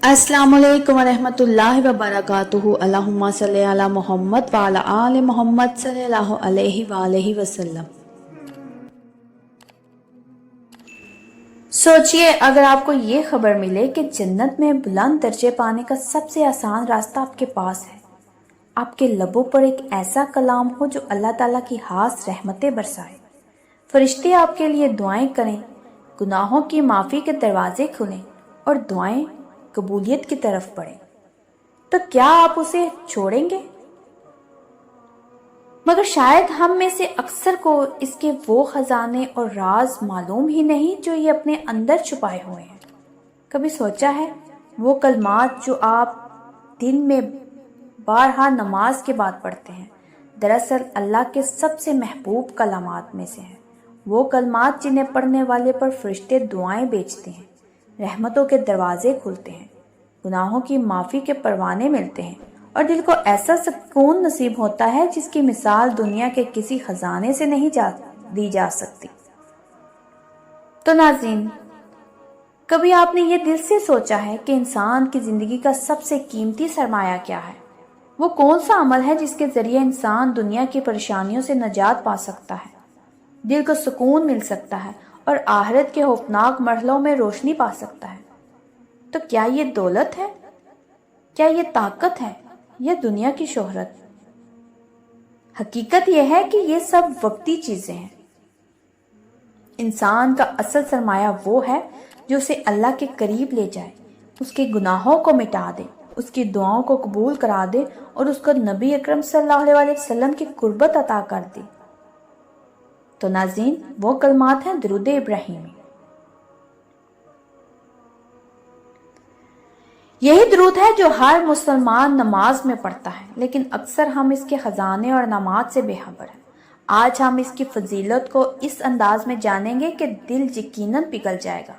अस्सलामु अलैकुम वरहमतुल्लाहि वबरकातुहू। अल्लाहुम्मा सल्ली अला मोहम्मद व अला आले मोहम्मद सल्लल्लाहु अलैहि वसल्लम। सोचिए, अगर आपको ये खबर मिले कि जन्नत में बुलंद दर्जे पाने का सबसे आसान रास्ता आपके पास है, आपके लबों पर एक ऐसा कलाम हो जो अल्लाह ताला की खास रहमतें बरसाए, फरिश्ते आपके लिए दुआएं करें, गुनाहों की माफ़ी के दरवाजे खुलें और दुआएं कबूलियत की तरफ बढ़ें, तो क्या आप उसे छोड़ेंगे? मगर शायद हम में से अक्सर को इसके वो खजाने और राज मालूम ही नहीं जो ये अपने अंदर छुपाए हुए हैं। कभी सोचा है वो कलमात जो आप दिन में बारहा नमाज के बाद पढ़ते हैं, दरअसल अल्लाह के सबसे महबूब कलामात में से हैं। वो कलमात जिन्हें पढ़ने वाले पर फरिश्ते दुआएं बेचते हैं, रहमतों के दरवाजे खुलते हैं, गुनाहों की माफ़ी के परवाने मिलते हैं और दिल को ऐसा सुकून नसीब होता है जिसकी मिसाल दुनिया के किसी खजाने से नहीं दी जा सकती। तो नाज़रीन, कभी आपने ये दिल से सोचा है कि इंसान की ज़िंदगी का सबसे कीमती सरमाया क्या है? वो कौन सा अमल है जिसके ज़रिए इंसान दुनिया की परेशानियों से निजात पा सकता है, दिल को सुकून मिल सकता है और आखिरत के खौफनाक मरहलों में रोशनी पा सकता है? तो क्या ये दौलत है, क्या ये ताकत है, या दुनिया की शोहरत? हकीकत यह है कि ये सब वक्ती चीजें हैं। इंसान का असल सरमाया वो है जो उसे अल्लाह के करीब ले जाए, उसके गुनाहों को मिटा दे, उसकी दुआओं को कबूल करा दे और उसको नबी अकरम सल्लल्लाहु अलैहि वसल्लम की कुर्बत अता कर दे। तो नाज़रीन, वो कलमात हैं दुरूद इब्राहिमी। यही दुरूद है जो हर मुसलमान नमाज में पढ़ता है, लेकिन अक्सर हम इसके खजाने और नमाज से बेखबर हैं। आज हम इसकी फजीलत को इस अंदाज में जानेंगे कि दिल यकीनन पिघल जाएगा,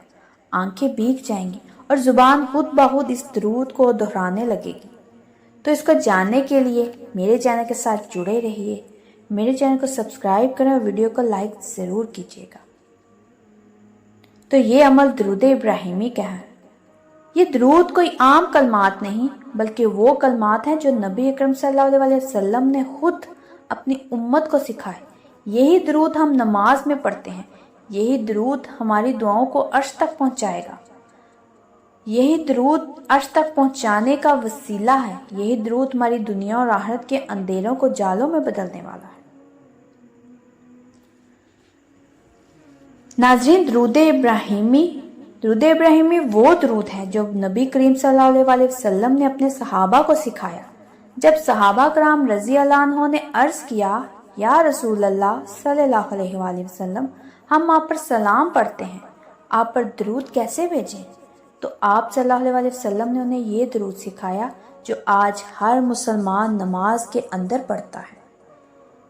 आंखें भीग जाएंगी और जुबान खुद बखुद इस दुरूद को दोहराने लगेगी। तो इसको जानने के लिए मेरे चैनल के साथ जुड़े रहिए। मेरे चैनल को सब्सक्राइब करें और वीडियो को लाइक ज़रूर कीजिएगा। तो ये अमल दुरूद इब्राहिमी का है। ये दुरूद कोई आम कलमात नहीं, बल्कि वो कलमात हैं जो नबी अकरम सल्लल्लाहु अलैहि वसल्लम ने खुद अपनी उम्मत को सिखाए। यही दुरूद हम नमाज में पढ़ते हैं। यही दुरूद हमारी दुआओं को अर्श तक पहुंचाएगा। यही दुरूद अर्श तक पहुंचाने का वसीला है। यही दुरूद हमारी दुनिया और आखिरत के अंधेरों को जालों में बदलने वाला है। नाज़रीन, दुरूद इब्राहिमी वो दुरूद है जो नबी करीम सल्लल्लाहु अलैहि वसल्लम ने अपने सहाबा को सिखाया। जब सहाबा कराम रज़ी अल्लाह अन्हों ने अर्ज़ किया, या रसूल अल्लाह सल्लल्लाहु अलैहि वसल्लम, हम आप पर सलाम पढ़ते हैं, आप पर दुरूद कैसे भेजें? तो आप सल्लल्लाहु अलैहि वसल्लम ने उन्हें ये दुरूद सिखाया जो आज हर मुसलमान नमाज के अंदर पढ़ता है।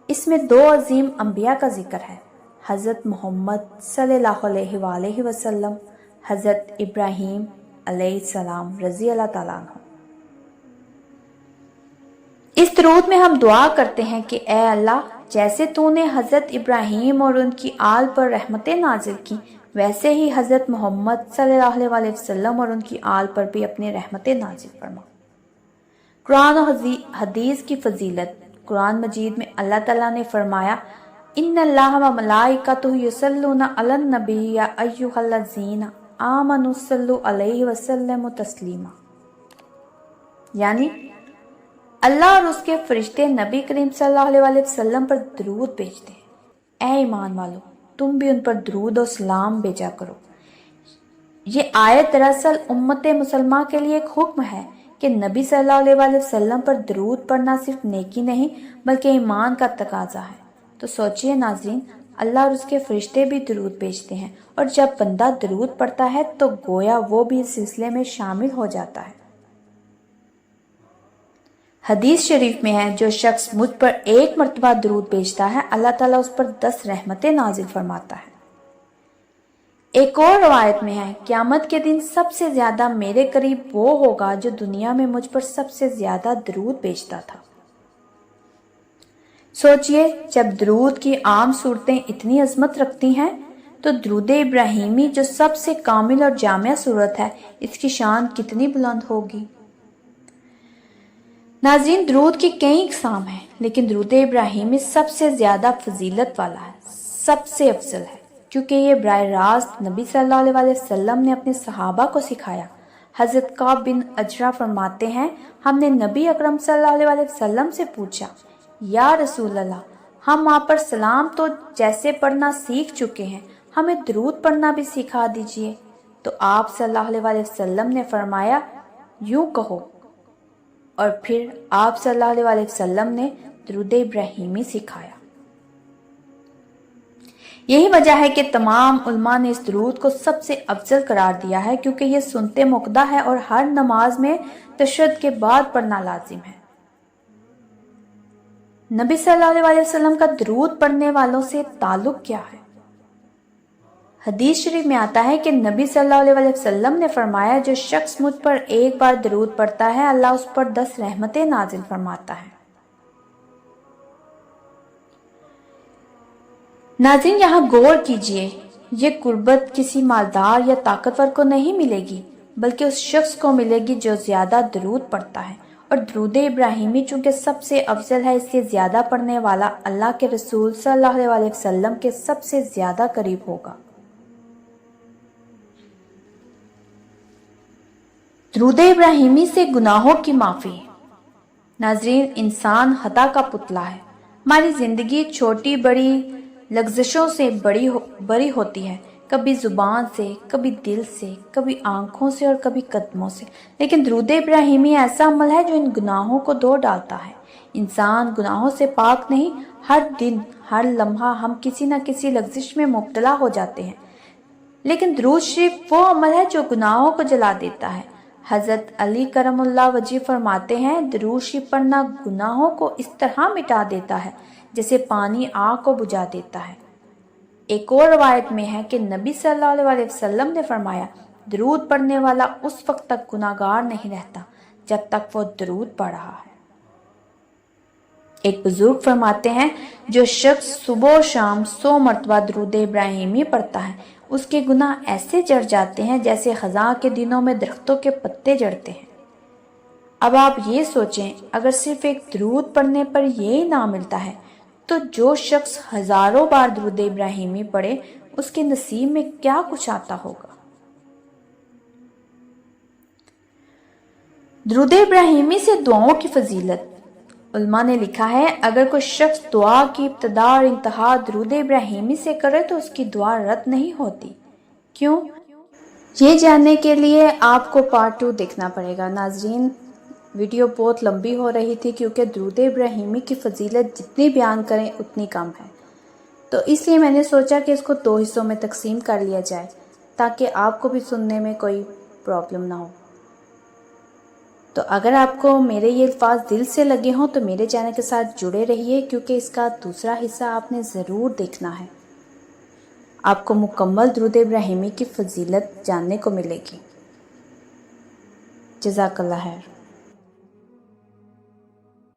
इसमें दो अजीम अंबिया का जिक्र है, हज़रत मोहम्मद सल्लल्लाहु अलैहि वसल्लम, हज़रत इब्राहीम अलैहिस्सलाम रज़ी अल्लाह ताला अन्हु। इस दुरूद में हम दुआ करते हैं कि ए अल्लाह, जैसे तूने हज़रत इब्राहीम और उनकी आल पर रहमतें नाजिल की, वैसे ही हज़रत मोहम्मद सल्लल्लाहु अलैहि वसल्लम और उनकी आल पर भी अपनी रहमतें नाजिल फरमा। कुरान और हदीस की फजीलत। कुरान मजीद में अल्लाह ताला ने फरमाया, इन्नल्लाह व मलाइकतुहु युसल्लूना अलन नबी या अय्युहल्लज़ीना आमनु सल्लु अलैहि वसल्लमु तस्लीमा। यानी अल्लाह और उसके फरिश्ते नबी करीम सल्लल्लाहु अलैहि वसल्लम पर दुरूद भेजते हैं। ए ईमान वालो, तुम भी उन पर दुरूद और सलाम भेजा करो। ये आयत दरअसल उम्मत मुसलमान के लिए एक हुक्म है कि नबी सल्लल्लाहु अलैहि वसल्लम पर दुरूद पढ़ना सिर्फ नेकी नहीं बल्कि ईमान का तकाजा है। तो सोचिए नाज़रीन, अल्लाह और उसके फरिश्ते भी दुरूद भेजते हैं और जब बंदा दुरूद पढ़ता है तो गोया वो भी इस सिलसिले में शामिल हो जाता है। हदीस शरीफ में है, जो शख्स मुझ पर एक मर्तबा दुरूद भेजता है, अल्लाह ताला उस पर 10 रहमतें नाजिल फरमाता है। एक और रवायत में है, क़यामत के दिन सबसे ज्यादा मेरे करीब वो होगा जो दुनिया में मुझ पर सबसे ज्यादा दुरूद भेजता था। सोचिए, जब दुरूद की आम सूरतें इतनी अजमत रखती हैं تو درود ابراہیمی جو سب سے کامل اور جامع صورت ہے، اس کی شان کتنی بلند ہوگی۔ ناظرین، درود کی کئی اقسام ہیں، لیکن درود ابراہیمی سب سے زیادہ فضیلت والا ہے، سب سے افضل ہے، کیونکہ یہ براہ راست نبی صلی اللہ علیہ وسلم نے اپنے صحابہ کو سکھایا۔ حضرت کعب بن اجرہ فرماتے ہیں، ہم نے نبی اکرم صلی اللہ علیہ وسلم سے پوچھا، یا رسول اللہ، ہم آپ پر سلام تو جیسے پڑھنا سیکھ چکے ہیں، ہمیں درود پڑھنا بھی سکھا دیجئے۔ تو آپ صلی اللہ علیہ وسلم نے فرمایا، یوں کہو، اور پھر آپ صلی اللہ علیہ وسلم نے درود ابراہیمی سکھایا۔ یہی وجہ ہے کہ تمام علماء نے اس درود کو سب سے افضل قرار دیا ہے، کیونکہ یہ سنتے مقدہ ہے اور ہر نماز میں تشہد کے بعد پڑھنا لازم ہے۔ نبی صلی اللہ علیہ وسلم کا درود پڑھنے والوں سے تعلق کیا ہے؟ حدیث شریف میں آتا ہے کہ نبی صلی اللہ علیہ وسلم نے فرمایا، جو شخص مجھ پر ایک بار درود پڑھتا ہے، اللہ اس پر 10 رحمتیں نازل فرماتا ہے۔ ناظرین، یہاں غور کیجئے، یہ قربت کسی مالدار یا طاقتور کو نہیں ملے گی، بلکہ اس شخص کو ملے گی جو زیادہ درود پڑھتا ہے، اور درود ابراہیمی چونکہ سب سے افضل ہے، اس سے زیادہ پڑھنے والا اللہ کے رسول صلی اللہ علیہ وسلم کے سب سے زیادہ قریب ہوگا۔ درود ابراہیمی سے گناہوں کی معافی۔ ناظرین، انسان خطا کا پتلا ہے، ہماری زندگی چھوٹی بڑی لغزشوں سے بری ہوتی ہے، کبھی زبان سے، کبھی دل سے، کبھی آنکھوں سے اور کبھی قدموں سے، لیکن درود ابراہیمی ایسا عمل ہے جو ان گناہوں کو دھو ڈالتا ہے۔ انسان گناہوں سے پاک نہیں، ہر دن ہر لمحہ ہم کسی نہ کسی لغزش میں مبتلا ہو جاتے ہیں، لیکن درود شریف وہ عمل ہے جو گناہوں کو جلا دیتا ہے۔ حضرت علی کرم اللہ وجہ فرماتے ہیں، درود شریف پڑھنا گناہوں کو اس طرح مٹا دیتا ہے جیسے پانی آگ کو بجھا دیتا ہے۔ ایک اور روایت میں ہے کہ نبی صلی اللہ علیہ وسلم نے فرمایا، درود پڑھنے والا اس وقت تک گناہگار نہیں رہتا جب تک وہ درود پڑھ رہا ہے۔ ایک بزرگ فرماتے ہیں، جو شخص صبح و شام 100 مرتبہ درود ابراہیمی پڑھتا ہے، اس کے گناہ ایسے جڑ جاتے ہیں جیسے خزاں کے دنوں میں درختوں کے پتے جڑتے ہیں۔ اب آپ یہ سوچیں، اگر صرف ایک درود پڑھنے پر یہ انعام ملتا ہے، تو جو شخص ہزاروں بار درود ابراہیمی پڑھے، اس کے نصیب میں کیا کچھ آتا ہوگا۔ درود ابراہیمی سے دعاؤں کی فضیلت۔ علماء نے لکھا ہے، اگر کوئی شخص دعا کی ابتدا اور انتہا درود ابراہیمی سے کرے تو اس کی دعا رد نہیں ہوتی۔ کیوں؟ یہ جاننے کے لیے آپ کو پارٹ 2 دیکھنا پڑے گا۔ ناظرین، ویڈیو بہت لمبی ہو رہی تھی کیونکہ درود ابراہیمی کی فضیلت جتنی بیان کریں اتنی کم ہے، تو اس لیے میں نے سوچا کہ اس کو 2 حصوں میں تقسیم کر لیا جائے تاکہ آپ کو بھی سننے میں کوئی پرابلم نہ ہو۔ تو اگر آپ کو میرے یہ الفاظ دل سے لگے ہوں تو میرے چینل کے ساتھ جڑے رہیے، کیونکہ اس کا دوسرا حصہ آپ نے ضرور دیکھنا ہے۔ آپ کو مکمل درود ابراہیمی کی فضیلت جاننے کو ملے گی۔ جزاک اللہ خیر۔